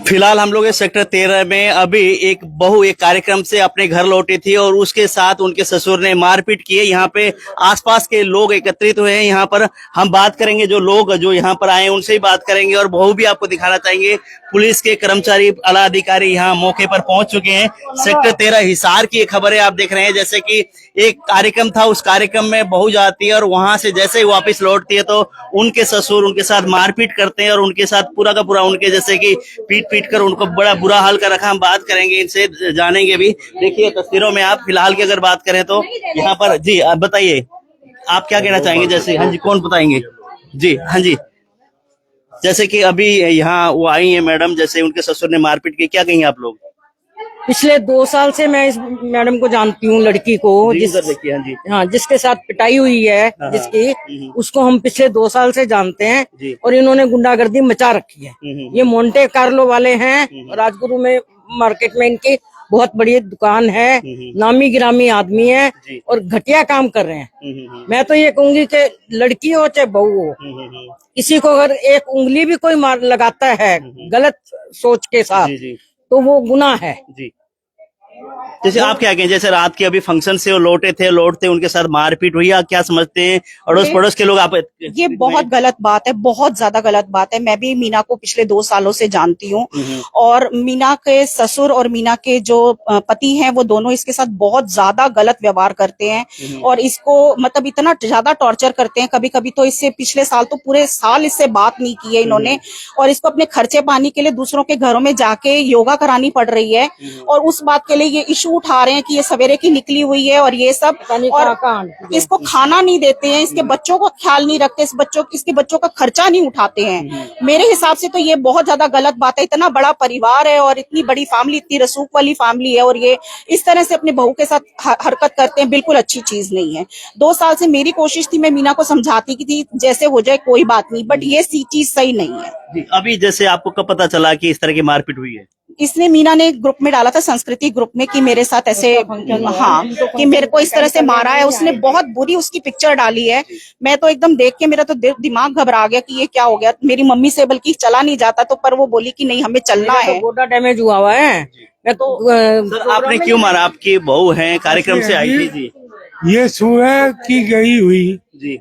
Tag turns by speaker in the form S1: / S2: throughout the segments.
S1: फिलहाल हम लोग सेक्टर 13 में अभी एक बहू एक कार्यक्रम से अपने घर लौटी थी और उसके साथ उनके ससुर ने मारपीट की है। यहाँ पे आसपास के लोग एकत्रित हुए हैं। यहाँ पर हम बात करेंगे, जो लोग जो यहाँ पर आए उनसे ही बात करेंगे और बहू भी आपको दिखाना चाहेंगे। पुलिस के कर्मचारी, आला अधिकारी यहाँ मौके पर पहुंच चुके हैं। सेक्टर 13 हिसार की खबर है, आप देख रहे हैं। जैसे कि एक कार्यक्रम था, उस कार्यक्रम में बहू जाती है और वहां से जैसे ही वापस लौटती है तो उनके ससुर उनके साथ मारपीट करते हैं और उनके साथ पूरा का पूरा उनके जैसे कि पीट पीट कर उनको बड़ा बुरा हाल कर रखा। हम बात करेंगे, इनसे जानेंगे भी। देखिए तस्वीरों में आप फिलहाल की अगर बात करें तो यहाँ पर जी आप बताइए, आप क्या कहना चाहेंगे? जैसे हाँ जी, कौन बताएंगे? जी हाँ जी, जैसे कि अभी यहाँ वो आई है मैडम, जैसे उनके ससुर ने मारपीट की, क्या कहेंगे आप लोग?
S2: पिछले 2 साल से मैं इस मैडम को जानती हूँ, लड़की को,
S1: देखिए हाँ जी,
S2: हाँ, जिसके साथ पिटाई हुई है, जिसकी, उसको हम पिछले 2 साल से जानते हैं और इन्होंने गुंडागर्दी मचा रखी है। ये मोंटे कार्लो वाले हैं, राजगुरु में मार्केट में इनकी बहुत बड़ी दुकान है, नामी गिरामी आदमी है और घटिया काम कर रहे हैं। मैं तो ये कहूंगी कि लड़की हो चाहे बहू हो, किसी को अगर एक उंगली भी कोई मार लगाता है गलत सोच के साथ तो वो गुनाह है। जी,
S1: जैसे आप क्या कहें? जैसे रात के अभी फंक्शन से वो लौटते उनके साथ मारपीट हुई, आप क्या समझते हैं? अड़ोस पड़ोस के लोग आप
S3: ये बहुत गलत बात है, बहुत ज्यादा गलत बात है। मैं भी मीना को पिछले 2 सालों से जानती हूँ और मीना के ससुर और मीना के जो पति हैं वो दोनों इसके साथ बहुत ज्यादा गलत व्यवहार करते हैं और इसको मतलब इतना ज्यादा टॉर्चर करते हैं। कभी कभी तो इससे पिछले साल तो पूरे साल इससे बात नहीं की है इन्होंने और इसको अपने खर्चे पानी के लिए दूसरों के घरों में जाके योगा करानी पड़ रही है और उस बात के लिए ये इशू उठा रहे हैं कि ये सवेरे की निकली हुई है और ये सब, और इसको खाना नहीं देते हैं, इसके बच्चों का ख्याल नहीं रखते, इसके बच्चों का खर्चा नहीं उठाते हैं। मेरे हिसाब से तो ये बहुत ज्यादा गलत बात है। इतना बड़ा परिवार है और इतनी बड़ी फैमिली, इतनी रसूख वाली फैमिली है और ये इस तरह से अपने बहू के साथ हरकत करते हैं, बिल्कुल अच्छी चीज नहीं है। 2 साल से मेरी कोशिश थी, मैं मीना को समझाती की थी जैसे हो जाए कोई बात नहीं, बट ये चीज सही नहीं है।
S1: अभी जैसे आपको कब पता चला कि इस तरह की मारपीट हुई है?
S3: इसने मीना ने ग्रुप में डाला था, संस्कृति ग्रुप में, कि मेरे साथ ऐसे, हाँ, कि मेरे को इस तरह से मारा है। उसने बहुत बुरी उसकी पिक्चर डाली है। मैं तो एकदम देख के मेरा तो दिमाग घबरा गया कि ये क्या हो गया। मेरी मम्मी से बल्कि चला नहीं जाता तो, पर वो बोली कि नहीं हमें चलना है।
S2: गोडा डैमेज हुआ है। मैं तो
S1: सर आपने क्यों मारा? आपकी बहू है, कार्यक्रम से आई थी जी।
S4: ये सुबह की गई हुई
S1: जी,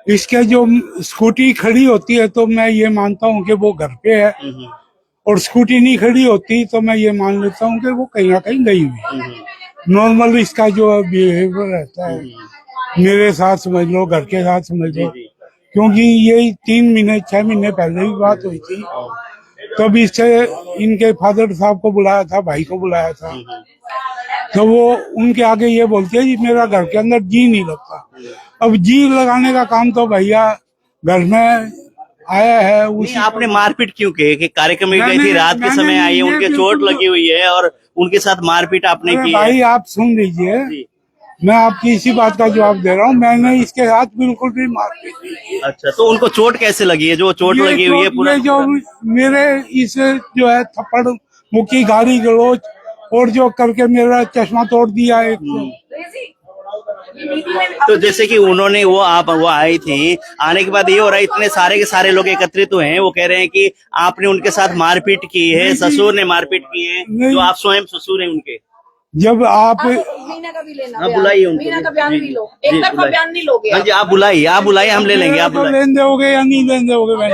S4: इसके जो स्कूटी खड़ी होती है तो मैं ये मानता हूँ कि वो घर पे है और स्कूटी नहीं खड़ी होती तो मैं ये मान लेता हूँ कि वो कहीं ना कहीं गई हुई। नॉर्मल इसका जो बिहेवियर रहता है मेरे साथ समझ लो, घर के साथ समझ लो, क्योंकि ये 3 महीने 6 महीने पहले भी बात हुई थी। तब इससे इनके फादर साहब को बुलाया था, भाई को बुलाया था, तो वो उनके आगे ये बोलते हैं जी मेरा घर के अंदर जी नहीं लगता। अब जी लगाने का काम तो भैया घर में आया है। उसी
S1: आपने मारपीट क्यों की? कि कार्यक्रम में गई थी, रात के समय आई है, उनके चोट लगी हुई है और उनके साथ मारपीट आपने की है।
S4: भाई आप सुन लीजिए, मैं आपकी इसी बात का जवाब दे रहा हूँ। मैंने इसके साथ बिल्कुल भी मारपीट नहीं की।
S1: अच्छा, तो उनको चोट कैसे लगी है? जो चोट लगी हुई है पूरा
S4: जो मेरे इस जो है थप्पड़ मुक्की, गाली गलोच और जो करके मेरा चश्मा तोड़ दिया एक।
S1: तो जैसे कि उन्होंने वो आई थी, आने के बाद ये हो रहा है, इतने सारे के सारे लोग एकत्रित हुए हैं, वो कह रहे हैं कि आपने उनके साथ मारपीट की है, ससुर ने मारपीट की है, जो आप स्वयं ससुर हैं उनके।
S4: जब आप
S3: मीना का भी लेना,
S1: आप बुलाइए उनको,
S3: मीना का बयान भी लो, एक तरफा बयान नहीं लोगे।
S1: हाँ जी, आप बुलाइए हम ले लेंगे। आप
S4: लेन दोगे या नहीं लेन दोगे?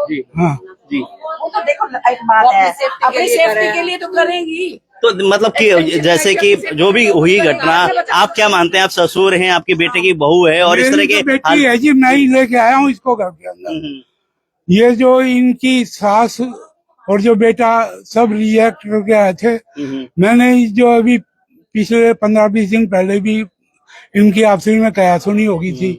S1: जी
S4: हाँ
S1: जी,
S3: वो तो देखो एक बात है, अपनी सेफ्टी के लिए तो करेंगी।
S1: तो मतलब कि जैसे कि जो भी हुई घटना, आप क्या मानते हैं? आप ससुर हैं, आपके बेटे की बहू है और इस तरह के
S4: बेटी है जी, मैं ही लेके आया हूँ इसको घर के अंदर। ये जो इनकी सास और जो बेटा सब रिएक्ट करके आए थे। मैंने जो अभी पिछले 15-20 दिन पहले भी इनकी आपसी में कया सुनी होगी थी।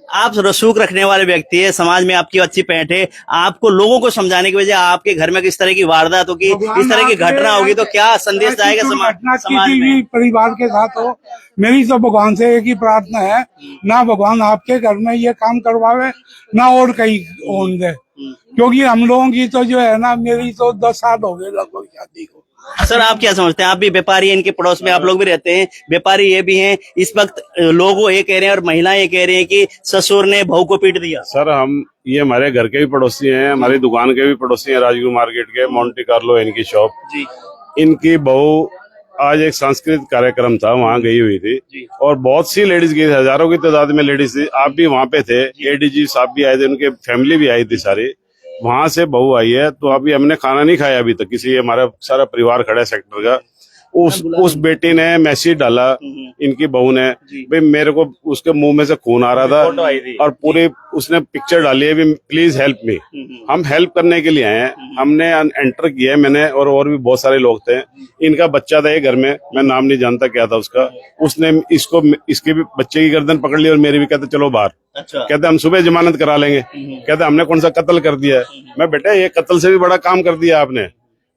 S1: आप रसूख रखने वाले व्यक्ति है, समाज में आपकी अच्छी पहचान है, आपको लोगों को समझाने की वजह आपके घर में किस तरह की वारदात होगी, इस तरह की घटना होगी तो क्या संदेश जाएगा समाज में?
S4: परिवार के साथ हो, मेरी तो भगवान से एक ही प्रार्थना है, ना भगवान आपके घर में ये काम करवावे ना और कहीं होने दे। क्योंकि हम लोगों की तो जो है ना, मेरी तो 10 साल हो गए लगभग शादी को।
S1: सर आप क्या समझते हैं, आप भी व्यापारी हैं, इनके पड़ोस में आप लोग भी रहते हैं, व्यापारी ये भी हैं, इस वक्त लोग वो ये कह रहे हैं और महिलाएं ये कह रही हैं कि ससुर ने बहू को पीट दिया।
S5: सर ये हमारे घर के भी पड़ोसी हैं, हमारी दुकान के भी पड़ोसी हैं, राजगुरु मार्केट के, मोंटे कार्लो है इनकी शॉप
S1: जी।
S5: इनकी बहू आज एक सांस्कृतिक कार्यक्रम था, वहाँ गई हुई थी और बहुत सी लेडीज गई, हजारों की तादाद में लेडीज थी। आप भी वहाँ पे थे, एडीजी साहब भी आए थे, उनके फैमिली भी आई थी सारी। वहां से बहू आई है, तो अभी हमने खाना नहीं खाया अभी तक, किसी हमारा सारा परिवार खड़ा है सेक्टर का। उस बेटी ने मैसेज डाला इनकी बहू ने, भाई मेरे को उसके मुंह में से खून आ रहा था और पूरी उसने पिक्चर डाली है, प्लीज हेल्प मी। हम हेल्प करने के लिए आए हैं, हमने एंटर किया है मैंने और भी बहुत सारे लोग थे। इनका बच्चा था ये घर में, मैं नाम नहीं जानता क्या था उसका, उसने इसके भी बच्चे की गर्दन पकड़ ली और मेरी भी, कहते चलो बाहर।
S1: अच्छा।
S5: कहते हम सुबह जमानत करा लेंगे। कहते हमने कौन सा कत्ल कर दिया है। मैं बेटा ये कत्ल से भी बड़ा काम कर दिया आपने।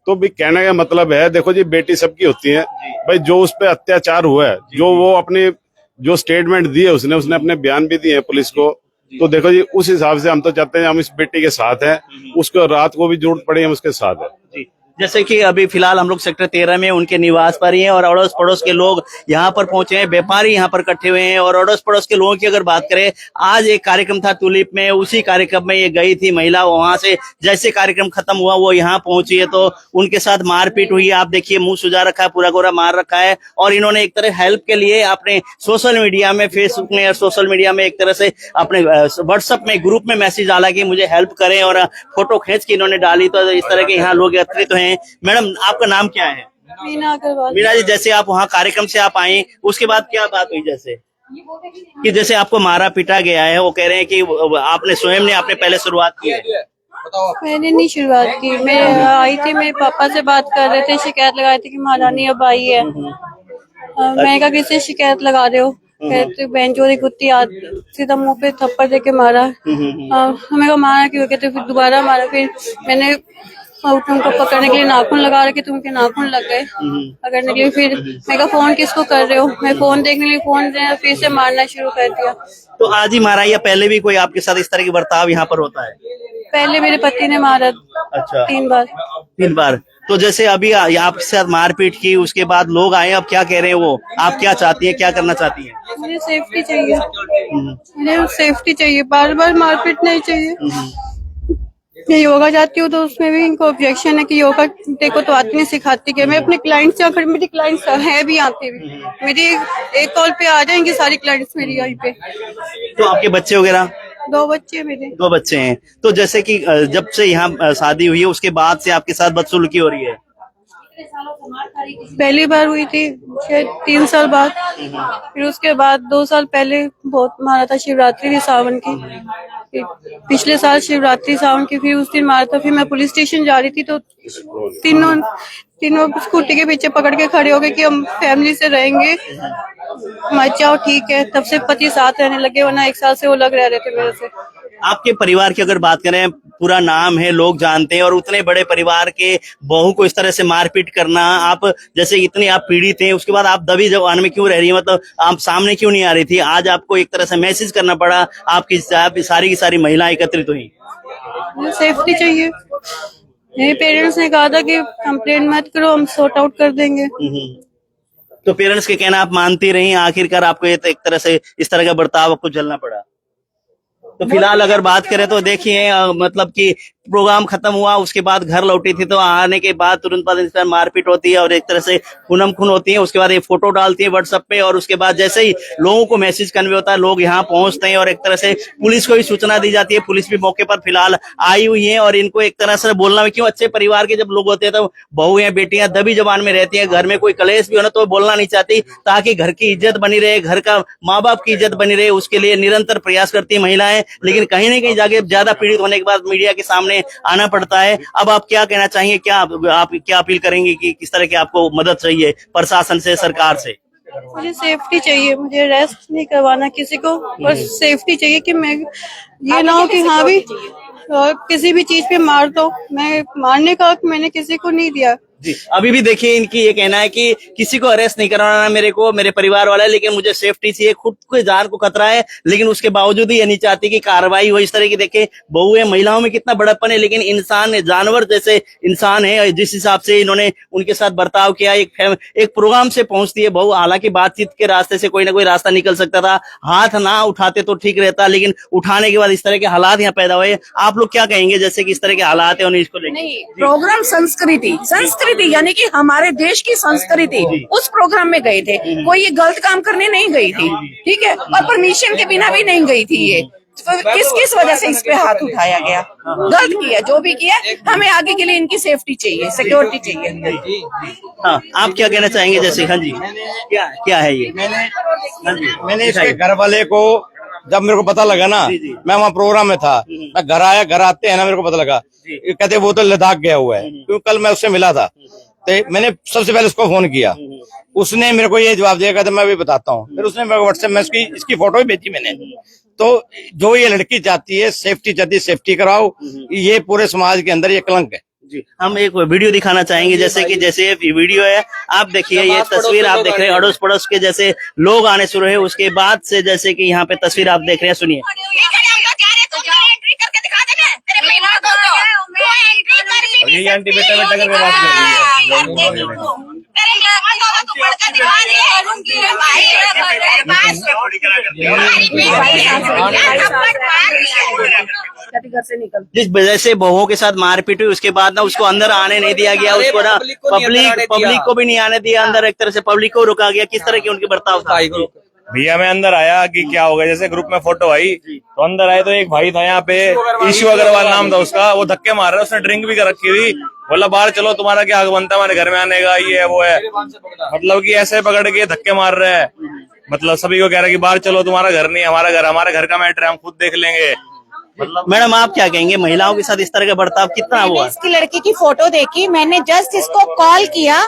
S5: तो भी कहने का मतलब है, देखो जी बेटी सबकी होती है भाई, जो उस पर अत्याचार हुआ है, जो वो अपनी जो स्टेटमेंट दी है उसने अपने बयान भी दिए हैं पुलिस को, तो देखो जी उस हिसाब से हम तो चाहते हैं हम इस बेटी के साथ हैं, उसको रात को भी जरूरत पड़ी हम उसके साथ हैं
S1: जी। जैसे कि अभी फिलहाल हम लोग सेक्टर 13 में उनके निवास पर ही हैं और अड़ोस पड़ोस के लोग यहाँ पर पहुंचे हैं, व्यापारी यहाँ पर इकट्ठे हुए हैं। और अड़ोस पड़ोस के लोगों की अगर बात करें, आज एक कार्यक्रम था टूलिप में, उसी कार्यक्रम में ये गई थी महिला, वहां से जैसे कार्यक्रम खत्म हुआ वो यहाँ पहुंची है तो उनके साथ मारपीट हुई है। आप देखिए मुंह सुजा रखा है, पूरा गोरा मार रखा है। और इन्होंने एक तरह हेल्प के लिए अपने सोशल मीडिया में, फेसबुक में और सोशल मीडिया में एक तरह से अपने व्हाट्सएप में ग्रुप में मैसेज डाला कि मुझे हेल्प करें और फोटो खींच के इन्होंने डाली। तो इस तरह के यहाँ लोग एकत्रित तो हैं। मैडम आपका नाम क्या है?
S6: मीना अग्रवाल।
S1: मीना जी, जैसे आप वहाँ कार्यक्रम से आप आए, उसके बाद क्या बात हुई? जैसे कि जैसे आपको मारा पीटा गया है, वो कह रहे हैं कि आपने स्वयं ने आपने पहले शुरुआत की है।
S6: मैंने नहीं शुरुआत की, मैं आई थी, मेरे पापा से बात कर रहे थे, शिकायत लगाई थी कि महारानी अब आई है। मैं कहा किससे शिकायत लगा रहे हो? कहते बहन चोरी कुत्ती सीधा मुंह पे थप्पड़ देके मारा। हमें कहा मारा क्यों? कहते फिर दोबारा मारा। फिर मैंने उनको पकड़ने के लिए नाखून लगा रखे थे, उनके नाखून लग गए पकड़ने के लिए। फिर मैं कहा फोन किसको कर रहे हो? मैं फोन देखने के लिए फोन दे, फिर से मारना शुरू कर दिया।
S1: तो आज ही मारा या पहले भी कोई आपके साथ इस तरह की बर्ताव यहाँ पर होता है?
S6: पहले मेरे पति ने मारा।
S1: अच्छा।
S6: 3 बार।
S1: 3 बार। तो जैसे अभी आपके साथ मारपीट की, उसके बाद लोग आए, अब क्या कह रहे हैं वो? आप क्या चाहती हैं, क्या करना चाहती हैं?
S6: मुझे सेफ्टी चाहिए, मुझे सेफ्टी चाहिए, बार बार मारपीट नहीं चाहिए। मैं योगा जाती हूँ तो उसमें भी इनको ऑब्जेक्शन है कि योगा देखो तो आती नहीं सिखाती कि मैं अपने क्लाइंट्स से खड़ी, मेरी क्लाइंट्स है भी आते भी, मेरी एक कॉल पे आ जाएंगी सारी क्लाइंट्स मेरी यहीं पे।
S1: तो आपके बच्चे वगैरह?
S6: 2 बच्चे मेरे।
S1: 2 बच्चे हैं। तो जैसे कि जब से यहाँ शादी हुई है उसके बाद से आपके साथ बदसलूकी हो रही है?
S6: पहली बार हुई थी शायद 3 साल बाद, फिर उसके बाद 2 साल पहले बहुत मारा था, शिवरात्रि थी सावन की, पिछले साल शिवरात्रि सावन की, फिर उस दिन मारा था। फिर मैं पुलिस स्टेशन जा रही थी तो तीनों स्कूटी के पीछे पकड़ के खड़े हो गए कि हम फैमिली से रहेंगे। मैं चाहो ठीक है, तब से पति साथ रहने लगे, वरना 1 साल से वो लग रहे थे मेरे से।
S1: आपके परिवार की अगर बात करें, पूरा नाम है, लोग जानते हैं, और उतने बड़े परिवार के बहू को इस तरह से मारपीट करना, आप जैसे इतने आप पीड़ित हैं, उसके बाद आप दबी जवान में क्यों रह रही है? मतलब आप सामने क्यों नहीं आ रही थी? आज आपको एक तरह से मैसेज करना पड़ा, आपकी सारी की सारी महिलाएं एकत्रित हुई।
S6: मुझे सेफ्टी चाहिए। मेरे पेरेंट्स ने कहा था कि कंप्लेंट मत करो, हम सॉर्ट आउट कर देंगे।
S1: तो पेरेंट्स के कहना आप मानती रही, आखिरकार आपको ये एक तरह से इस तरह का बर्ताव आपको झेलना पड़ा। तो फिलहाल अगर बात करें तो देखिए, मतलब कि प्रोग्राम खत्म हुआ, उसके बाद घर लौटी थी, तो आने के बाद तुरंत बाद इस तरह मारपीट होती है और एक तरह से खूनम खून होती है। उसके बाद ये फोटो डालती है व्हाट्सएप पे, और उसके बाद जैसे ही लोगों को मैसेज कन्वे होता है, लोग यहाँ पहुंचते हैं और एक तरह से पुलिस को भी सूचना दी जाती है। पुलिस भी मौके पर फिलहाल आई हुई है और इनको एक तरह से बोलना में क्यों, अच्छे परिवार के जब लोग होते हैं तो बहू या बेटियां दबी जबान में रहती है, घर में कोई कलेश भी हो ना तो बोलना नहीं चाहती, ताकि घर की इज्जत बनी रहे, घर का माँ बाप की इज्जत बनी रहे, उसके लिए निरंतर प्रयास करती है महिलाएं। लेकिन कहीं ना कहीं जाके ज्यादा पीड़ित होने के बाद मीडिया के सामने आना पड़ता है। अब आप क्या कहना चाहेंगे, क्या आप क्या अपील करेंगे कि किस तरह की आपको मदद चाहिए प्रशासन से, सरकार से?
S6: मुझे सेफ्टी चाहिए, मुझे रेस्ट नहीं करवाना किसी को, और सेफ्टी चाहिए कि मैं ये ना हो कि हाँ भी किसी भी चीज पे मार दो। मैं मारने का हक मैंने किसी को नहीं दिया।
S1: जी अभी भी देखिए इनकी ये कहना है कि किसी को अरेस्ट नहीं कराना मेरे को, मेरे परिवार वाला, लेकिन मुझे सेफ्टी चाहिए, खुद के जान को खतरा है, लेकिन उसके बावजूद ही ये नहीं चाहती कि कार्रवाई हो इस तरह की। देखे बहु है, महिलाओं में कितना बड़प्पन है, लेकिन इंसान जानवर जैसे इंसान है, जिस हिसाब से इन्होंने उनके साथ बर्ताव किया। एक प्रोग्राम से पहुंचती है बहू, हालांकि बातचीत के रास्ते से कोई ना कोई रास्ता निकल सकता था, हाथ ना उठाते तो ठीक रहता, लेकिन उठाने के बाद इस तरह के हालात यहाँ पैदा हुए। आप लोग क्या कहेंगे जैसे कि इस तरह के हालात है और इसको लेकर?
S7: नहीं, प्रोग्राम संस्कृति यानी कि हमारे देश की संस्कृति, उस प्रोग्राम में गए थे। कोई ये गलत काम करने नहीं गई थी, ठीक है, और परमिशन के बिना भी नहीं गई थी ये। तो किस वजह से इस पे हाथ उठाया गया? गलत किया, जो भी किया, हमें आगे के लिए इनकी सेफ्टी चाहिए, सिक्योरिटी चाहिए।
S1: हाँ, आप क्या कहना चाहेंगे जैसे? हाँ जी, क्या है ये?
S8: मैंने इसके घर वाले को, जब मेरे को पता लगा ना, मैं वहाँ प्रोग्राम में था, मैं घर आया, घर आते हैं ना मेरे को पता लगा, कहते वो तो लद्दाख गया हुआ है, क्योंकि कल मैं उससे मिला था। तो मैंने सबसे पहले उसको फोन किया, उसने मेरे को ये जवाब दिया, कहता मैं भी बताता हूँ। फिर उसने मेरे को व्हाट्सएप में इसकी फोटो भी भेजी मैंने। तो जो ये लड़की चाहती है, सेफ्टी चाहती है, सेफ्टी कराओ, ये पूरे समाज के अंदर ये कलंक है।
S1: जी हम एक वीडियो दिखाना चाहेंगे, जैसे कि जैसे ये वीडियो है, आप देखिए ये तस्वीर आप देख रहे हैं, अड़ोस पड़ोस के जैसे लोग आने शुरू है, उसके बाद से जैसे कि यहाँ पे तस्वीर आप देख रहे हैं, सुनिए।
S8: ये आंटी बेटा बेटा करके बात कर रही है।
S1: जिस वजह से बहुओं के साथ मारपीट हुई, उसके बाद ना उसको अंदर आने नहीं दिया गया, उसको ना पब्लिक को भी नहीं आने दिया अंदर, एक तरह से पब्लिक को रोका गया। किस तरह की उनकी बर्ताव था?
S8: भैया मैं अंदर आया कि क्या होगा, जैसे ग्रुप में फोटो आई तो अंदर आए तो एक भाई था यहाँ पे, ईशू अग्रवाल नाम था उसका, वो धक्के मार रहा है, उसने ड्रिंक भी कर रखी थी, बोला बाहर चलो, तुम्हारा क्या हक बनता है हमारे घर में आने का, ये है वो है, मतलब कि ऐसे पकड़ के धक्के मार रहे हैं, मतलब सभी को कह रहा है कि बाहर चलो, तुम्हारा घर नहीं, हमारे घर का मैटर है, हम खुद देख लेंगे।
S1: मतलब मैडम आप क्या कहेंगे, महिलाओं के साथ इस तरह का बर्ताव कितना हुआ?
S9: इसकी लड़की की फोटो देखी, मैंने जस्ट इसको कॉल किया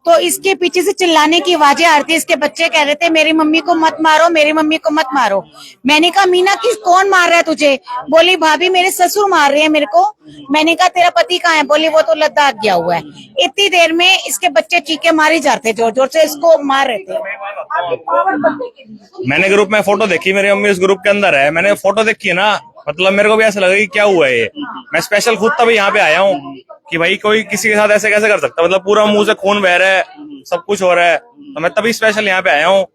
S9: तो इसके पीछे से चिल्लाने की आवाजें आ रही थी। इसके बच्चे कह रहे थे मेरी मम्मी को मत मारो, मेरी मम्मी को मत मारो। मैंने कहा मीना कौन मार रहा है तुझे? बोली भाभी मेरे ससुर मार रहे हैं मेरे को। मैंने कहा तेरा पति कहाँ है? बोली वो तो लद्दाख गया हुआ है। इतनी देर में इसके बच्चे चीखे मारी जाते, जोर जोर से इसको मार रहे थे।
S8: मैंने ग्रुप में फोटो देखी, मेरी मम्मी उस ग्रुप के अंदर है, मैंने फोटो देखी ना, मतलब मेरे को भी ऐसा लगा कि क्या हुआ है ये। मैं स्पेशल खुद तभी यहाँ पे आया हूँ कि भाई कोई किसी के साथ ऐसे कैसे कर सकता, मतलब पूरा मुंह से खून बह रहा है, सब कुछ हो रहा है, तो मैं तभी स्पेशल यहाँ पे आया हूँ।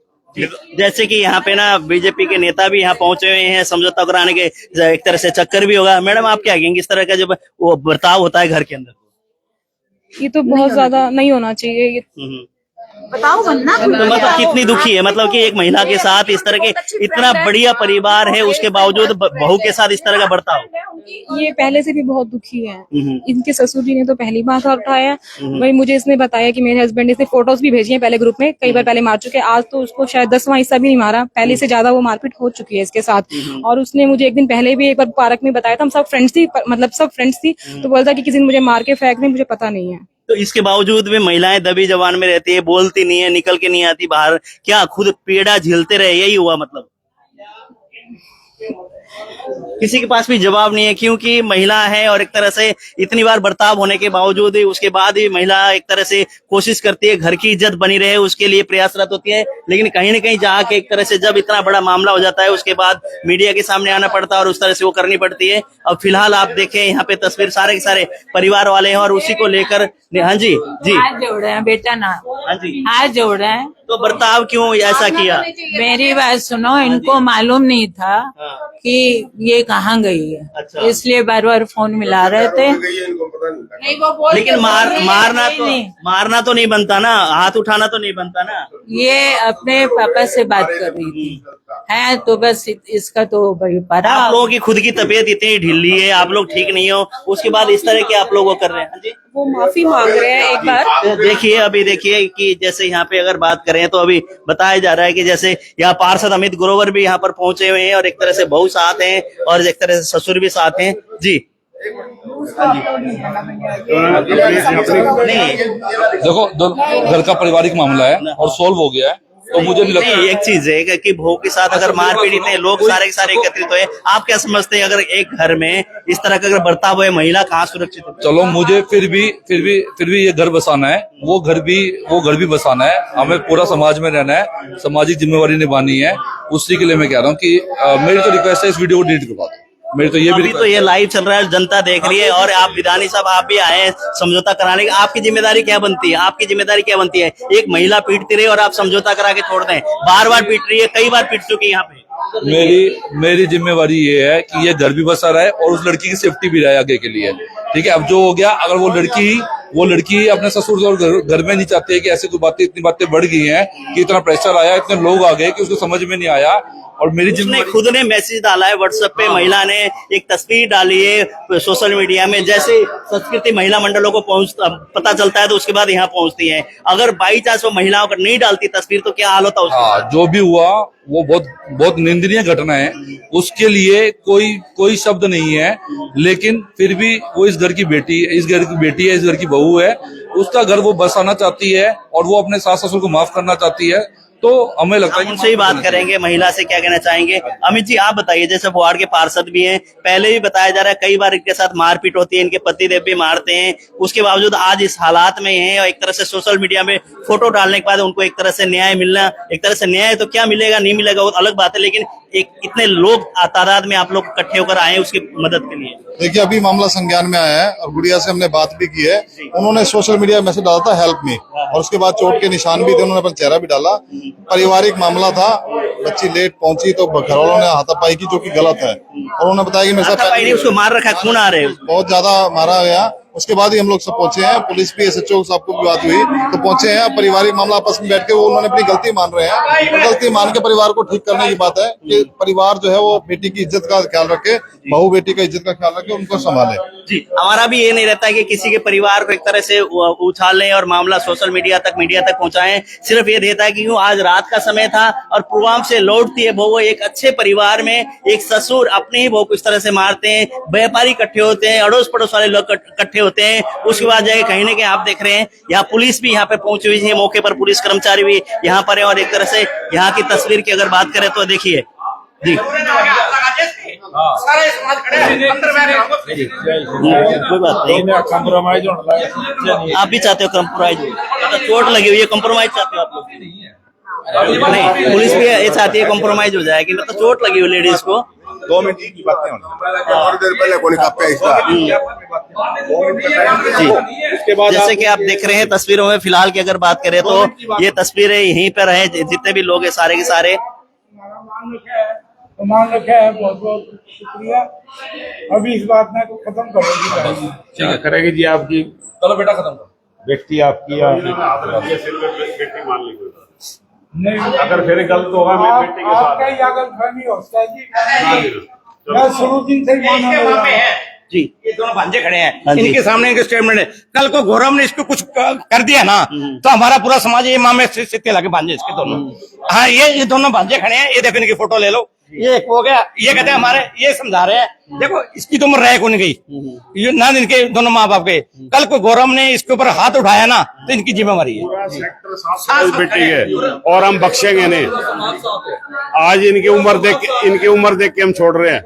S1: जैसे कि यहाँ पे ना बीजेपी के नेता भी यहाँ पहुंचे हुए हैं, समझौता कराने के एक तरह से चक्कर भी होगा। मैडम आप क्या कहेंगे इस तरह का जब वो बर्ताव होता है घर के अंदर?
S10: ये तो बहुत ज्यादा नहीं होना चाहिए।
S9: बताओ बनना
S1: तो मतलब कितनी दुखी है, मतलब कि एक महिला के साथ इस तरह के, इतना बढ़िया परिवार है उसके बावजूद बहू के साथ इस तरह का बर्ताव।
S10: ये पहले से भी बहुत दुखी है। इनके ससुर जी ने तो पहली बार उठाया, वही मुझे इसने बताया कि मेरे हस्बैंड ने फोटोज भी भेजी हैं पहले ग्रुप में, कई बार पहले मार चुके, आज तो उसको शायद 10वां हिस्सा भी नहीं मारा, पहले से ज्यादा वो मारपीट हो चुकी है इसके साथ। और उसने मुझे एक दिन पहले भी एक बार पार्क में बताया था, हम सब फ्रेंड्स थी, मतलब सब फ्रेंड्स थी, तो बोलता कि किसी ने मुझे मार के फेंक दे, मुझे पता नहीं है।
S1: तो इसके बावजूद भी महिलाएं दबी जबान में रहती है, बोलती नहीं है, निकल के नहीं आती बाहर, क्या खुद पीड़ा झेलते रहे, यही हुआ? मतलब किसी के पास भी जवाब नहीं है, क्योंकि महिला है और एक तरह से इतनी बार बर्ताव होने के बावजूद ही उसके बाद भी महिला एक तरह से कोशिश करती है घर की इज्जत बनी रहे, उसके लिए प्रयासरत होती है, लेकिन कहीं न कहीं जाके एक तरह से जब इतना बड़ा मामला हो जाता है उसके बाद मीडिया के सामने आना पड़ता है और उस तरह से वो करनी पड़ती है। अब फिलहाल आप देखें यहाँ पे तस्वीर, सारे के सारे परिवार वाले हैं और उसी को लेकर। हाँ जी जी,
S7: हाथ जोड़ रहे हैं बेटा ना,
S1: हाँ जी,
S7: हाथ जोड़ रहे हैं।
S1: तो बर्ताव क्यों ऐसा किया?
S7: मेरी बात सुनो, इनको मालूम नहीं था कि ये कहाँ गई है,
S1: अच्छा।
S7: इसलिए बार बार फोन मिला रहे थे।
S1: लेकिन मारना तो नहीं बनता ना, हाथ उठाना तो नहीं बनता ना।
S7: ये अपने पापा से बात कर रही थी, है तो बस इसका तो भाई पड़ा।
S1: आप लोगों की खुद की तबीयत इतनी ढीली है, आप लोग ठीक नहीं हो, उसके बाद इस तरह के आप लोग वो कर रहे हैं।
S10: वो माफी मांग रहे हैं एक बार।
S1: देखिए अभी देखिए कि जैसे यहाँ पे अगर बात करें तो अभी बताया जा रहा है कि जैसे यहाँ पार्षद अमित ग्रोवर भी यहाँ पर पहुंचे हुए हैं और एक तरह से बहू साथ हैं और एक तरह से ससुर भी साथ हैं। जी
S11: देखो, घर का पारिवारिक मामला है और सोल्व हो गया है, तो मुझे नहीं लगता।
S1: नहीं, एक चीज है कि बहू के साथ अगर मारपीट इतने लोग सारे के सारे एकत्रित हुए, आप क्या समझते हैं अगर एक घर में इस तरह का अगर बर्ताव है, महिला कहाँ सुरक्षित है?
S11: चलो मुझे फिर भी ये घर बसाना है, वो घर भी बसाना है। हमें पूरा समाज में रहना है, सामाजिक जिम्मेवारी निभानी है। उसी के लिए मैं कह रहा हूँ कि मेरी तो रिक्वेस्ट है इस वीडियो को डिलीट करवा दो। मेरी तो ये भी
S1: अभी तो ये लाइव चल रहा है, जनता देख रही है और आप विधानी साहब आप भी आए हैं समझौता कराने की। आपकी जिम्मेदारी क्या बनती है? आपकी जिम्मेदारी क्या बनती है? एक महिला पीटती रही और आप समझौता करा के छोड़ दें। बार बार पीट रही है, कई बार पीट चुकी है यहाँ पे।
S11: मेरी जिम्मेवारी ये है कि ये घर भी बसा रहा है और उस लड़की की सेफ्टी भी रहे आगे के लिए। ठीक है, अब जो हो गया, अगर वो लड़की अपने ससुर और घर में नहीं चाहती है कि ऐसी कोई बातें, इतनी बातें बढ़ गई हैं कि इतना प्रेशर आया, इतने लोग आ गए कि उसको समझ में नहीं आया। और मेरी
S1: जिसने खुद ने मैसेज डाला है व्हाट्सएप पे, महिला ने एक तस्वीर डाली है सोशल मीडिया में, जैसे संस्कृति महिला मंडलों को पता चलता है तो उसके बाद यहाँ पहुंचती है। अगर बाई चांस वो महिलाओं को नहीं डालती तस्वीर तो क्या हाल होता उसका?
S11: हाँ, जो भी हुआ वो बहुत निंदनीय घटना है। उसके लिए कोई शब्द नहीं है, लेकिन फिर भी वो इस घर की बेटी है, इस घर की बहू है, उसका घर वो बसाना चाहती है और वो अपने सास ससुर को माफ करना चाहती है। तो हमें लगता है कि
S1: उनसे ही बात करेंगे, महिला से क्या कहना चाहेंगे। अमित जी आप बताइए, जैसे वार्ड के पार्षद भी हैं, पहले भी बताया जा रहा है कई बार इनके साथ मारपीट होती है, इनके पतिदेव भी मारते हैं, उसके बावजूद आज इस हालात में हैं और एक तरह से सोशल मीडिया में फोटो डालने के बाद उनको एक तरह से न्याय मिलना, एक तरह से न्याय तो क्या मिलेगा नहीं मिलेगा वो अलग बात है, लेकिन एक इतने लोग तादाद में आप लोग इकट्ठे होकर आए उसकी मदद के लिए।
S12: देखिए, अभी मामला संज्ञान में आया है और गुड़िया से हमने बात भी की है। उन्होंने सोशल मीडिया में मैसेज डाला था हेल्प मी, और उसके बाद चोट के निशान भी थे, उन्होंने अपना चेहरा भी डाला। पारिवारिक मामला था, बच्ची लेट पहुंची तो घर वालों ने हाथापाई की, जो कि गलत है। और उन्होंने बताया कि मेरे साथ
S1: उसको मार रखा, खून आ रहे,
S12: बहुत ज्यादा मारा गया। उसके बाद ही हम लोग सब पहुंचे हैं, पुलिस भी, SHO साहब को भी बात हुई तो पहुंचे हैं। पारिवारिक मामला आपस में बैठ के वो उन्होंने अपनी गलती मान रहे हैं, और गलती मान के परिवार को ठीक करने की बात है कि परिवार जो है वो बेटी की इज्जत का ख्याल रखे, बहू बेटी का इज्जत का ख्याल रखे, उनको संभाले।
S1: जी, हमारा भी ये नहीं रहता है कि किसी के परिवार को एक तरह से उछाल लें और मामला सोशल मीडिया तक पहुंचाएं। सिर्फ ये देता है कि यूं आज रात का समय था और प्रोग्राम से लौटती है बहू, एक अच्छे परिवार में एक ससुर अपने ही बहू को इस तरह से मारते हैं, व्यापारी इकट्ठे होते हैं, अड़ोस पड़ोस वाले लोग इकट्ठे होते हैं। उसके बाद जाके कहीं ना कहीं आप देख रहे हैं यहाँ पुलिस भी यहाँ पे पहुंची हुई है, मौके पर पुलिस कर्मचारी भी यहाँ पर है। और एक तरह से यहाँ की तस्वीर की अगर बात करें तो देखिए जी, कोई बात नहीं, आप भी चाहते हो कम्प्रोमाइज, चोट लगी हुई है, कम्प्रोमाइज चाहते हो आप लोग? नहीं, पुलिस भी ये चाहती है कम्प्रोमाइज हो जाएगी, मतलब चोट लगी हुई लेडीज को।
S12: 2 मिनट की बातें
S1: जी, जैसे कि आप देख रहे हैं तस्वीरों में, फिलहाल की अगर बात करें तो ये तस्वीरें यहीं पर है, जितने भी लोग हैं सारे के सारे
S4: मान रखा है। बहुत बहुत शुक्रिया। अभी इस बात में खत्म करेगी,
S5: ठीक है करेगी जी आपकी।
S11: चलो बेटा खत्म करो,
S5: व्यक्ति आपकी बेटी मान ली
S4: नहीं,
S5: अगर फिर गलत होगा मैं बेटी के साथ
S4: आपका ही अगर फहमी हो जी, मैं शुरू दिन से ही मान
S8: जी, ये दोनों भांजे खड़े हैं, इनके सामने इनके स्टेटमेंट है। कल को गौरव ने इसको कुछ कर दिया ना तो हमारा पूरा समाज ये मामले सिक्के लगे भांजे इसके दोनों। हाँ, ये दोनों भांजे खड़े हैं, ये देखो इनकी फोटो ले लो, ये एक हो गया, ये कहते हैं हमारे, ये समझा रहे हैं देखो इसकी तो उम्र रह को नहीं गई, ये ना इनके दोनों माँ बाप के। कल को गौरव ने इसके ऊपर हाथ उठाया ना तो इनकी जिम्मेवारी है,
S5: बेटी है और हम बख्शेंगे नहीं। आज इनकी उम्र देख के हम छोड़ रहे हैं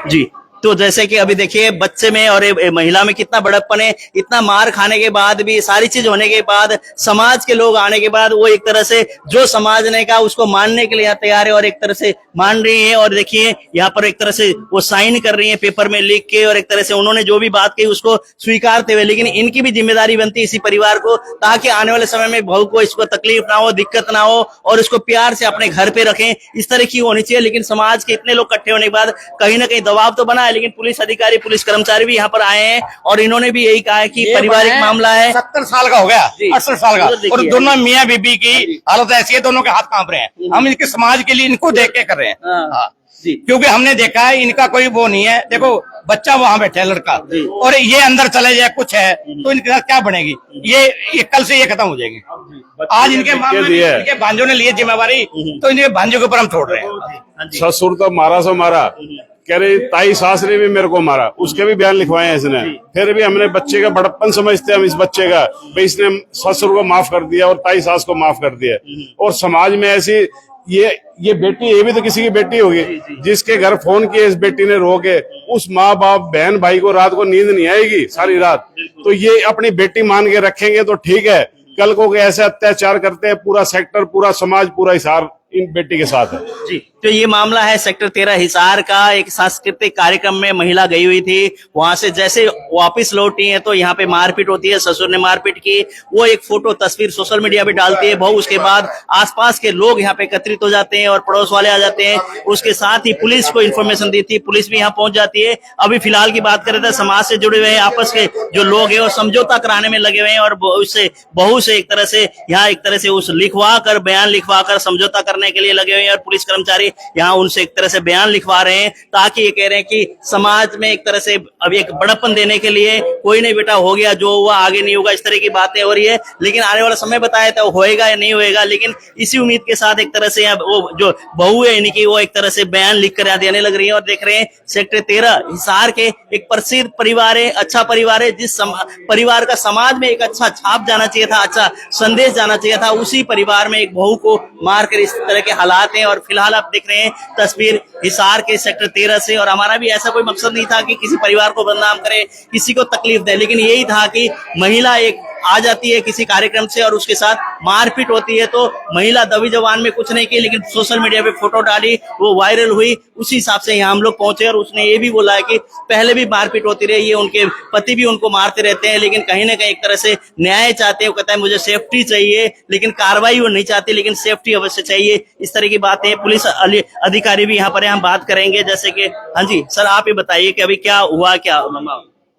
S1: जी। तो जैसे कि अभी देखिए बच्चे में और महिला में कितना बड़प्पन है, इतना मार खाने के बाद भी, सारी चीज होने के बाद, समाज के लोग आने के बाद वो एक तरह से जो समाज ने कहा उसको मानने के लिए तैयार है और एक तरह से मान रही है। और देखिए यहाँ पर एक तरह से वो साइन कर रही है पेपर में लिख के, और एक तरह से उन्होंने जो भी बात कही उसको स्वीकारते हुए। लेकिन इनकी भी जिम्मेदारी बनती है इसी परिवार को, ताकि आने वाले समय में बहू को इसको तकलीफ ना हो, दिक्कत ना हो, और इसको प्यार से अपने घर पे रखें, इस तरह की होनी चाहिए। लेकिन समाज के इतने लोग इकट्ठे होने के बाद कहीं ना कहीं दबाव तो बना है, लेकिन पुलिस अधिकारी, पुलिस कर्मचारी भी यहाँ पर आए हैं और इन्होंने भी यही कहा है कि पारिवारिक मामला है।
S8: 70 साल का हो गया, 80 साल का, और दोनों मियाँ बीबी की हालत ऐसी है, दोनों के हाथ कांप रहे हैं। हम इनके समाज के लिए इनको देख के कर रहे हैं। हाँ, क्योंकि हमने देखा है इनका कोई वो नहीं है। देखो बच्चा वहां बैठा है लड़का, और ये अंदर चले जाए कुछ है तो इनके साथ क्या बनेगी, ये कल से ये खत्म हो जाएगी। आज इनके मामले इनके भांजों ने लिए जिम्मेवारी, तो इनके भांजों के ऊपर हम छोड़ रहे हैं।
S5: ससुर तो मारा सो मारा, कह रही ताई सास ने भी मेरे को मारा, उसके भी बयान लिखवाए हैं इसने। फिर भी हमने बच्चे का बड़प्पन समझते हैं हम इस बच्चे का, भाई इसने ससुर को माफ कर दिया और ताई सास को माफ कर दिया। और समाज में ऐसी ये बेटी, ये भी तो किसी की बेटी होगी, जिसके घर फोन किए इस बेटी ने रो के, उस माँ बाप बहन भाई को रात को नींद नहीं आएगी सारी रात। तो ये अपनी बेटी मान के रखेंगे तो ठीक है, कल को ऐसे अत्याचार करते हैं, पूरा सेक्टर, पूरा समाज, पूरा हिसार इन बेटी के साथ है
S1: जी। तो ये मामला है सेक्टर 13 हिसार का। एक सांस्कृतिक कार्यक्रम में महिला गई हुई थी, वहां से जैसे वापस लौटी है तो यहाँ पे मारपीट होती है, ससुर ने मारपीट की। वो एक फोटो तस्वीर सोशल मीडिया पे डालती है बहू, उसके बाद आसपास के लोग यहाँ पे एकत्रित हो जाते हैं और पड़ोस वाले आ जाते हैं। उसके साथ ही पुलिस को इन्फॉर्मेशन दी थी, पुलिस भी यहाँ पहुंच जाती है। अभी फिलहाल की बात करें तो समाज से जुड़े हुए आपस के जो लोग हैं वो समझौता कराने में लगे हुए हैं और उससे बहू से एक तरह से यहाँ एक तरह से उस लिखवा कर बयान लिखवा कर समझौता करने के लिए लगे हुए हैं। और पुलिस कर्मचारी यहाँ उनसे एक तरह से बयान लिखवा रहे हैं, ताकि ये कह रहे हैं कि समाज में एक तरह से अभी एक बड़प्पन देने के लिए कोई नहीं बेटा हो गया, जो हुआ आगे नहीं होगा, इस तरह की बातें हो रही है। लेकिन आने वाला समय बताया था होएगा या नहीं होएगा, लेकिन इसी उम्मीद के साथ एक तरह से वो जो बहू है इनकी वो एक तरह से बयान लिख कर देने लग रही है। और देख रहे हैं सेक्टर 13 हिसार के एक प्रसिद्ध परिवार है, अच्छा परिवार है, जिस परिवार का समाज में एक अच्छा छाप जाना चाहिए था, अच्छा संदेश जाना चाहिए था, उसी परिवार में एक बहू को मारकर इस तरह के हालात हैं। और फिलहाल आप देख रहे हैं तस्वीर हिसार के सेक्टर 13 से। और हमारा भी ऐसा कोई मकसद नहीं था कि किसी परिवार को बदनाम करे, किसी को तकलीफ दे, लेकिन यही था कि महिला एक आ जाती है किसी कार्यक्रम से और उसके साथ मारपीट होती है, तो महिला दबी जवान में कुछ नहीं की, लेकिन सोशल मीडिया पे फोटो डाली, वो वायरल हुई। उसी हिसाब से यहाँ हम लोग पहुंचे और उसने ये भी बोला है कि पहले भी मारपीट होती रही है, उनके पति भी उनको मारते रहते हैं, लेकिन कहीं ना कहीं एक तरह से न्याय चाहते हैं। वो कहता है मुझे सेफ्टी चाहिए, लेकिन कार्रवाई वो नहीं चाहती, लेकिन सेफ्टी अवश्य चाहिए। इस तरह की बातें पुलिस अधिकारी भी यहाँ पर है, हम बात करेंगे। जैसे कि हाँ जी सर, आप ये बताइए कि अभी क्या हुआ, क्या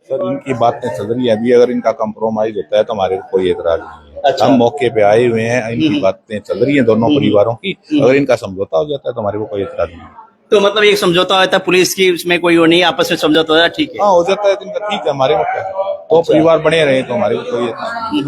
S13: सर इनकी बातें चल रही है, अभी अगर इनका कंप्रोमाइज होता है तो हमारे को कोई एतराज नहीं है।
S1: अच्छा।
S13: हम मौके पे आए हुए हैं, इनकी बातें चल रही हैं दोनों परिवारों की, अगर इनका समझौता हो जाता है तो हमारे को कोई एतराज नहीं है।
S1: तो मतलब एक समझौता होता है पुलिस की, उसमें कोई वो नहीं, आपस में समझौता होता है, ठीक है।
S13: हाँ हो जाता है तो इनका ठीक है, हमारे को क्या है, तो परिवार बने रहे तो हमारे को कोई एतराज नहीं।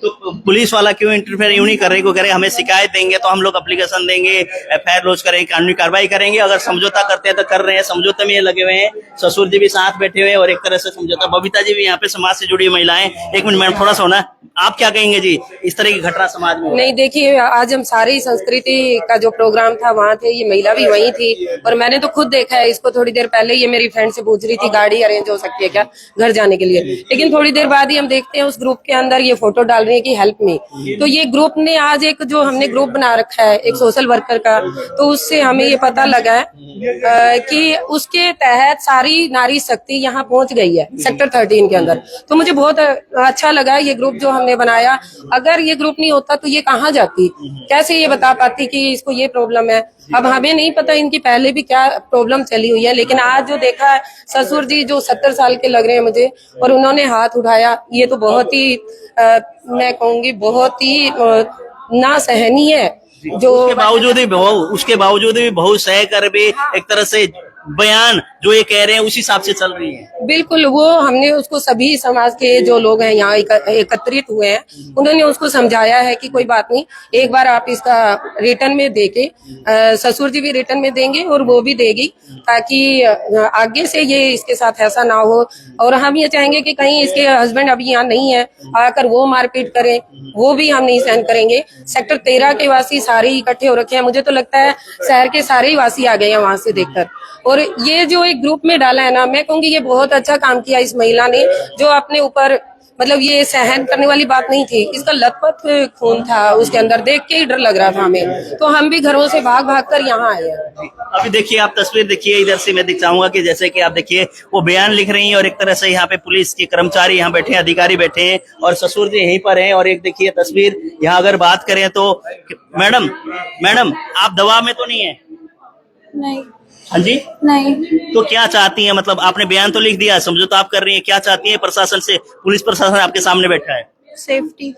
S1: तो पुलिस वाला क्यों इंटरफेयर यूं नहीं कर रही, को कह रहे हमें शिकायत देंगे तो हम लोग एप्लीकेशन देंगे, एफआईआर लॉन्च करेंगे, कानूनी कार्रवाई करेंगे। अगर समझौता करते हैं तो कर रहे हैं, समझौते में ये लगे हुए हैं। ससुर जी भी साथ बैठे हुए हैं और एक तरह से समझौता। बबीता जी भी यहाँ पे समाज से जुड़ी महिलाएं। एक मिनट मैडम थोड़ा सा होना, आप क्या कहेंगे जी इस तरह की घटना समाज में?
S14: नहीं देखिए, आज हम सारी संस्कृति का जो प्रोग्राम था वहाँ थे, ये महिला भी वहीं थी और मैंने तो खुद देखा है इसको। थोड़ी देर पहले ये मेरी फ्रेंड से पूछ रही थी गाड़ी अरेंज हो सकती है क्या घर जाने के लिए, लेकिन थोड़ी देर बाद ही हम देखते हैं उस ग्रुप के अंदर ये फोटो डाल रही है कि हेल्प मी। तो ये ग्रुप ने आज एक जो हमने ग्रुप बना रखा है एक सोशल वर्कर का, तो उससे हमें ये पता लगा है कि उसके तहत सारी नारी शक्ति यहाँ पहुंच गई है सेक्टर 13 के अंदर। तो मुझे बहुत अच्छा लगा ये ग्रुप जो हमने बनाया। अगर ये ग्रुप नहीं होता तो ये कहाँ जाती, कैसे ये बता पाती कि इसको ये प्रॉब्लम है। अब हमें नहीं पता इनकी पहले भी क्या प्रॉब्लम चली हुई है, लेकिन आज जो देखा है ससुर जी जो 70 साल के लग रहे हैं मुझे, और उन्होंने हाथ उठाया, ये तो बहुत ही मैं कहूंगी बहुत ही ना सहनीय है। जो
S1: उसके बावजूद भी बहुत सह कर भी एक तरह से बयान जो ये कह रहे हैं उसी हिसाब से चल रही है।
S14: बिल्कुल, वो हमने उसको सभी समाज के जो लोग हैं यहाँ एकत्रित हुए हैं, उन्होंने उसको समझाया है कि कोई बात नहीं, एक बार आप इसका रिटर्न में देके, ससुर जी भी रिटर्न में देंगे और वो भी देगी, ताकि आगे से ये इसके साथ ऐसा ना हो। और हम ये चाहेंगे कि कहीं इसके हस्बैंड अभी यहाँ नहीं है, आकर वो मारपीट करें, वो भी हम नहीं सहन करेंगे। सेक्टर 13 के वासी सारे इकट्ठे हो रखे हैं, मुझे तो लगता है शहर के सारे ही वासी आ गए हैं वहां से देखकर। और ये जो एक ग्रुप में डाला है ना, मैं कहूंगी ये बहुत अच्छा काम किया इस महिला ने, जो अपने ऊपर मतलब ये सहन करने वाली बात नहीं थी, इसका लथपथ खून था उसके अंदर, देख के ही डर लग रहा था हमें, तो हम भी घरों से भाग भाग कर यहाँ आए हैं।
S1: अभी देखिए आप तस्वीर देखिए, इधर से मैं दिखाऊंगा कि जैसे कि आप देखिए वो बयान लिख रही हैं और एक तरह से यहाँ पे पुलिस के कर्मचारी यहाँ बैठे हैं, अधिकारी बैठे हैं और ससुर जी यहीं पर हैं। और एक देखिए तस्वीर यहाँ अगर बात करें तो मैडम आप दबाव में तो नहीं है?
S6: नहीं।
S1: हाँ जी
S6: नहीं।
S1: तो क्या चाहती हैं, मतलब आपने बयान तो लिख दिया, समझौता आप कर रही हैं, क्या चाहती हैं प्रशासन से? पुलिस प्रशासन आपके सामने बैठा है।
S6: सेफ्टी।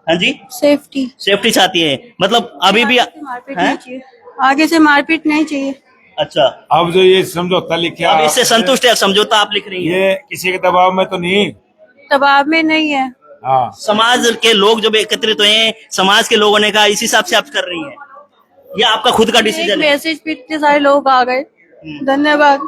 S1: हाँ जी सेफ्टी चाहती है, मतलब अभी भी
S6: मारपीट नहीं चाहिए, आगे से मारपीट नहीं चाहिए।
S1: अच्छा,
S15: अब जो ये समझौता लिखा,
S1: अब इससे संतुष्ट है? समझौता आप लिख रही हैं,
S15: ये किसी के दबाव में तो नहीं?
S6: दबाव में नहीं है।
S15: हाँ,
S1: समाज के लोग जब एकत्रित हुए हैं, समाज के लोगों ने कहा, इस हिसाब से आप कर रही हैं, ये आपका खुद का डिसीजन है?
S6: मैसेज पे इतने सारे लोग आ गए, धन्यवाद।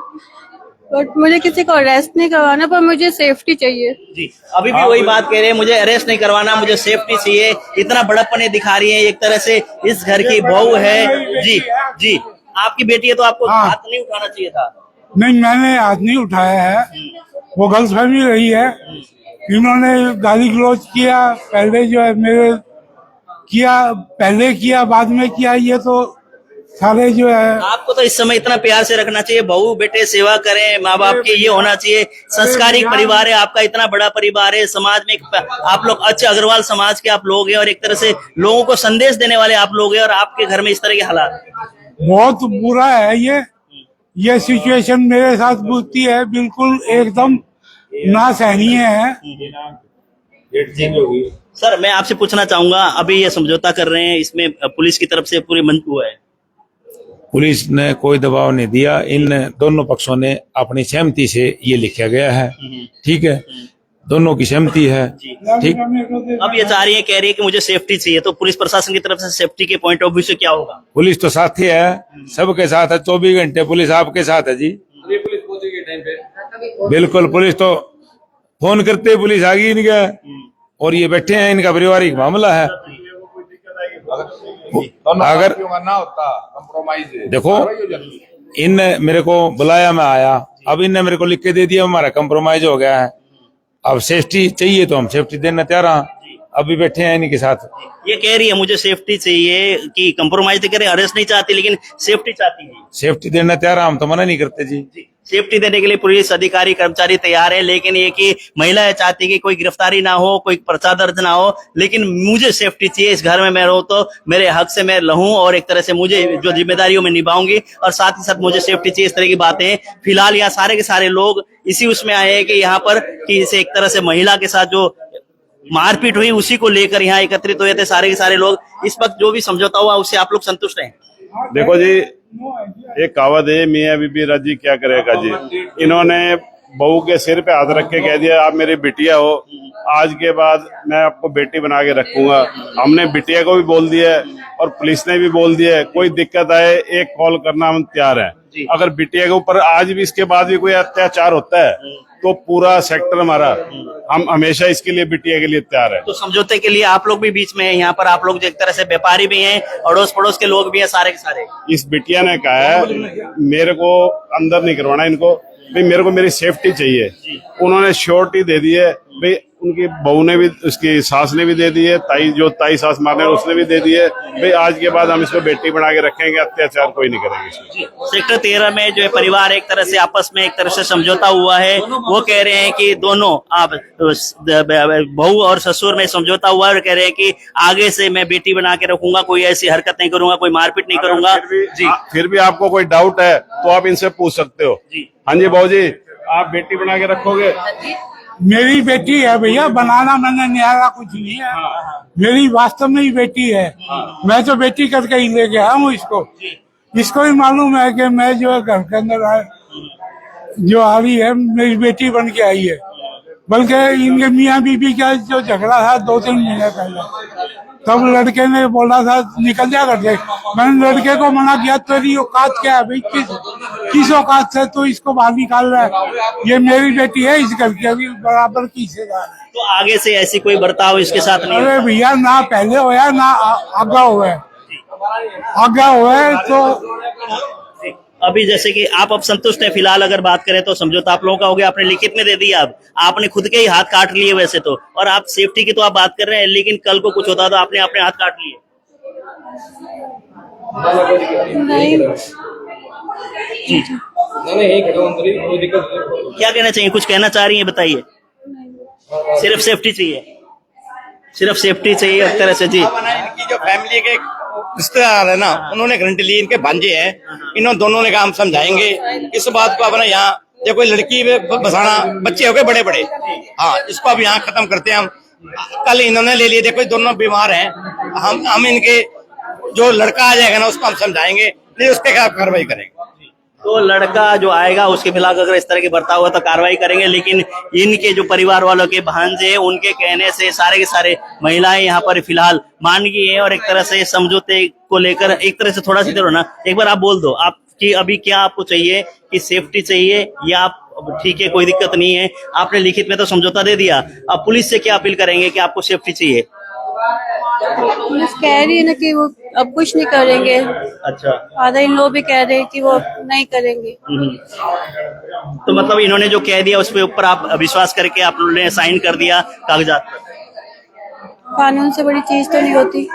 S6: बट मुझे किसी को अरेस्ट नहीं करवाना, पर मुझे सेफ्टी चाहिए।
S1: जी, अभी भी वही बात कह रहे हैं, मुझे अरेस्ट नहीं करवाना, मुझे सेफ्टी चाहिए। इतना बड़प्पन दिखा रही है, एक तरह से इस घर की बहू है। जी जी, आपकी बेटी है तो आपको हाथ नहीं उठाना चाहिए था।
S4: नहीं, मैंने हाथ नहीं उठाया है, वो गलतफहमी रही है। इन्होंने गाली गलौज किया, पहले जो है मेरे किया, पहले किया बाद में किया, ये तो सारे जो है।
S1: आपको तो इस समय इतना प्यार से रखना चाहिए, बहू बेटे सेवा करें, माँ बाप की ये होना चाहिए। संस्कारिक परिवार है आपका, इतना बड़ा परिवार है, समाज में आप लोग अच्छे अग्रवाल समाज के आप लोग हैं और एक तरह से लोगों को संदेश देने वाले आप लोग हैं, और आपके घर में इस तरह के हालात
S4: बहुत बुरा है। ये सिचुएशन मेरे साथ पूछती है, बिल्कुल एकदम ना सहनीय है।
S1: सर, मैं आपसे पूछना चाहूंगा, अभी ये समझौता कर रहे हैं, इसमें पुलिस की तरफ से पूरी मंच हुआ है।
S15: पुलिस ने कोई दबाव नहीं दिया, इन दोनों पक्षों ने अपनी सहमति से ये लिखा गया है। ठीक है, दोनों की सहमति है। ठीक,
S1: अब ये चाह रही है, कह रही है कि मुझे सेफ्टी चाहिए, तो पुलिस प्रशासन की तरफ से सेफ्टी के पॉइंट ऑफ व्यू से क्या होगा?
S15: पुलिस तो साथी है, सबके साथ है, 24 घंटे पुलिस आपके साथ है जी। पुलिस पहुंचेगी टाइम पे, बिल्कुल। पुलिस तो फोन करते पुलिस आ गई इनका, और ये बैठे हैं, इनका पारिवारिक मामला है। अगर ना होता कंप्रोमाइज, देखो इन मेरे को बुलाया, मैं आया, अब इनने मेरे को लिख के दे दिया, हमारा कंप्रोमाइज हो गया है। अब सेफ्टी चाहिए तो हम सेफ्टी देना तैयार हैं, अभी बैठे हैं इनके साथ।
S1: ये कह रही है मुझे सेफ्टी चाहिए, कि कंप्रोमाइज करे, अरेस्ट नहीं चाहती लेकिन सेफ्टी चाहती है।
S15: सेफ्टी देना तैयार है, हम तो मना नहीं करते जी।
S1: सेफ्टी देने के लिए पुलिस अधिकारी कर्मचारी तैयार है, लेकिन ये कि महिलाएं चाहती कि कोई गिरफ्तारी ना हो, कोई पर्चा दर्ज ना हो, लेकिन मुझे सेफ्टी चाहिए। इस घर में मैं रहूं तो मेरे हक से मैं रहूं, और एक तरह से मुझे जो जिम्मेदारियों में निभाऊंगी, और साथ ही साथ मुझे सेफ्टी चाहिए। इस तरह की बातें फिलहाल यहाँ सारे के सारे लोग इसी उसमें आए हैं कि यहाँ पर कि इसे एक तरह से महिला के साथ जो मारपीट हुई उसी को लेकर यहाँ एकत्रित हुए थे सारे के सारे लोग। इस वक्त जो भी समझौता हुआ उससे आप लोग संतुष्ट हैं?
S5: देखो जी, एक कहावत है, मियाँ बीबी राजी क्या करेगा जी। इन्होंने बहू के सिर पे हाथ रख के कह दिया आप मेरी बिटिया हो, आज के बाद मैं आपको बेटी बना के रखूंगा। हमने बिटिया को भी बोल दिया है और पुलिस ने भी बोल दिया है, कोई दिक्कत आए एक कॉल करना हम तैयार हैं। अगर बिटिया के ऊपर आज भी इसके बाद भी कोई अत्याचार होता है तो पूरा सेक्टर हमारा, हम हमेशा इसके लिए बिटिया के लिए तैयार है।
S1: तो समझौते के लिए आप लोग भी बीच में हैं, यहाँ पर आप लोग एक तरह से व्यापारी भी हैं, अड़ोस पड़ोस के लोग भी हैं, सारे के सारे।
S5: इस बिटिया ने कहा है मेरे को अंदर नहीं करवाना, इनको भाई मेरे को मेरी सेफ्टी चाहिए। उन्होंने श्योरिटी दे दी है भाई, उनकी बहू ने भी, उसकी सास ने भी दे दी है, ताई सास मारने उसने भी दे दी है भाई आज के बाद हम इसको बेटी बना के रखेंगे, अत्याचार कोई नहीं करेंगे।
S1: सेक्टर 13 में जो है परिवार एक तरह से आपस में एक तरह से समझौता हुआ है, वो कह रहे हैं कि दोनों आप बहू और ससुर में समझौता हुआ है, और कह रहे हैं कि आगे से मैं बेटी बना के रखूंगा, कोई ऐसी हरकत नहीं करूंगा, कोई मारपीट नहीं करूंगा।
S5: फिर भी आपको कोई डाउट है तो आप इनसे पूछ सकते हो। हाँ जी बहू जी, आप बेटी बना के रखोगे?
S4: मेरी बेटी है भैया, बनाना मैंने निहारा कुछ नहीं है, मेरी वास्तव में ही बेटी है। मैं तो बेटी करके ही लेके आया हूँ इसको। इसको ही मालूम है कि मैं जो है घर के अंदर जो आ रही है मेरी बेटी बन के आई है। बल्कि इनके मियाँ बीबी का जो झगड़ा था 2-3 महीने पहले, तब लड़के ने बोला था निकल जा करके, मैंने लड़के को मना किया, तेरी औकात क्या है भाई, किस औकात से तो इसको बाहर निकाल रहा है, ये मेरी बेटी है, इस घर की अभी बराबर की हिस्सेदार है।
S1: तो आगे से ऐसी कोई बर्ताव इसके साथ नहीं?
S4: अरे भैया, ना पहले होया ना आगा हुआ है, तो
S1: अभी जैसे कि आप अब संतुष्ट हैं फिलहाल, अगर बात करें तो समझौता आप लोगों का हो गया, आपने लिखित में दे दिया, अब आपने खुद के ही हाथ काट लिए वैसे तो, और आप सेफ्टी की तो आप बात कर रहे हैं, लेकिन कल को कुछ होता तो आपने अपने हाथ काट लिए। क्या कहना चाहिए, कुछ कहना चाह रही है बताइए? सिर्फ सेफ्टी चाहिए, सिर्फ सेफ्टी चाहिए एक तरह से। जी,
S8: इनकी जो फैमिली के रिश्तेदार है ना, उन्होंने गारंटी ली, इनके भांजे हैं, इन्होंने दोनों ने काम समझाएंगे इस बात को। अपना यहाँ या कोई लड़की बसाना, बच्चे हो गए बड़े बड़े, हाँ इसको अब यहाँ खत्म करते हैं हम। कल इन्होंने ले लिए, देखो दोनों बीमार हैं, हम इनके जो लड़का आ जाएगा ना उसको हम समझाएंगे, नहीं उसके खिलाफ कार्रवाई करेंगे।
S1: तो लड़का जो आएगा उसके खिलाफ अगर इस तरह के बर्ताव हुआ तो कार्रवाई करेंगे, लेकिन इनके जो परिवार वालों के भांजे उनके कहने से सारे के सारे महिलाएं यहाँ पर फिलहाल मान गई है, और एक तरह से समझौते को लेकर एक तरह से थोड़ा सा इधर होना, एक बार आप बोल दो, आप कि अभी क्या आपको चाहिए, कि सेफ्टी चाहिए या आप ठीक है कोई दिक्कत नहीं है, आपने लिखित में तो समझौता दे दिया, अब पुलिस से क्या अपील करेंगे कि आपको सेफ्टी चाहिए?
S6: पुलिस कह रही है ना कि वो अब कुछ नहीं करेंगे।
S1: अच्छा।
S6: फादर इन लोग भी कह रहे हैं कि वो नहीं करेंगे।
S1: तो मतलब इन्होंने जो कह दिया उस पे ऊपर आप विश्वास करके आप लोगों ने साइन कर दिया कागजात पर?
S6: कानून से बड़ी चीज तो नहीं होती,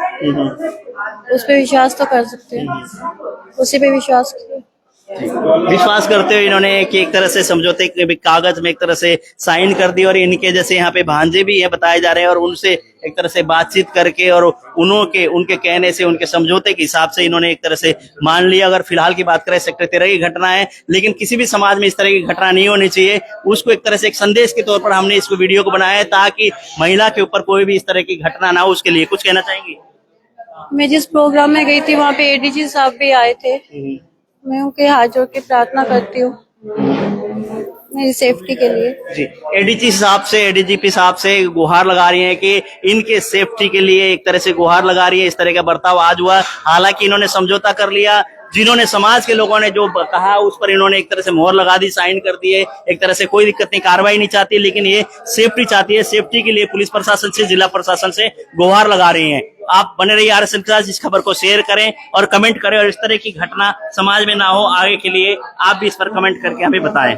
S6: उस पे विश्वास तो कर सकते हैं, उसी पे विश्वास किया।
S1: विश्वास करते हुए इन्होंने कि एक तरह से समझौते के भी कागज में एक तरह से साइन कर दी, और इनके जैसे यहाँ पे भांजे भी है बताए जा रहे हैं, और उनसे एक तरह से बातचीत करके और उनके कहने से, उनके समझौते के हिसाब से इन्होंने एक तरह से मान लिया। अगर फिलहाल की बात करें सेक्टर 13 की घटना है, लेकिन किसी भी समाज में इस तरह की घटना नहीं होनी चाहिए, उसको एक तरह से एक संदेश के तौर पर हमने इसको वीडियो को बनाया है ताकि महिला के ऊपर कोई भी इस तरह की घटना ना हो। उसके लिए कुछ कहना चाहेंगी?
S6: मैं जिस प्रोग्राम में गई थी वहाँ पे एडीजी साहब भी आए थे, मैं उनके हाथ जोड़ के प्रार्थना करती हूँ मेरी सेफ्टी के लिए।
S1: जी, एडीजीपी साहब से गुहार लगा रही हैं कि इनके सेफ्टी के लिए एक तरह से गुहार लगा रही है। इस तरह का बर्ताव आज हुआ, हालांकि इन्होंने समझौता कर लिया, जिन्होंने समाज के लोगों ने जो कहा उस पर इन्होंने एक तरह से मोहर लगा दी, साइन कर दिए, एक तरह से कोई दिक्कत नहीं, कार्रवाई नहीं चाहती, लेकिन ये सेफ्टी चाहती है। सेफ्टी के लिए पुलिस प्रशासन से, जिला प्रशासन से गुहार लगा रही हैं। आप बने रहिए RSN के साथ, इस खबर को शेयर करें और कमेंट करें, और इस तरह की घटना समाज में ना हो आगे के लिए आप भी इस पर कमेंट करके हमें बताएं।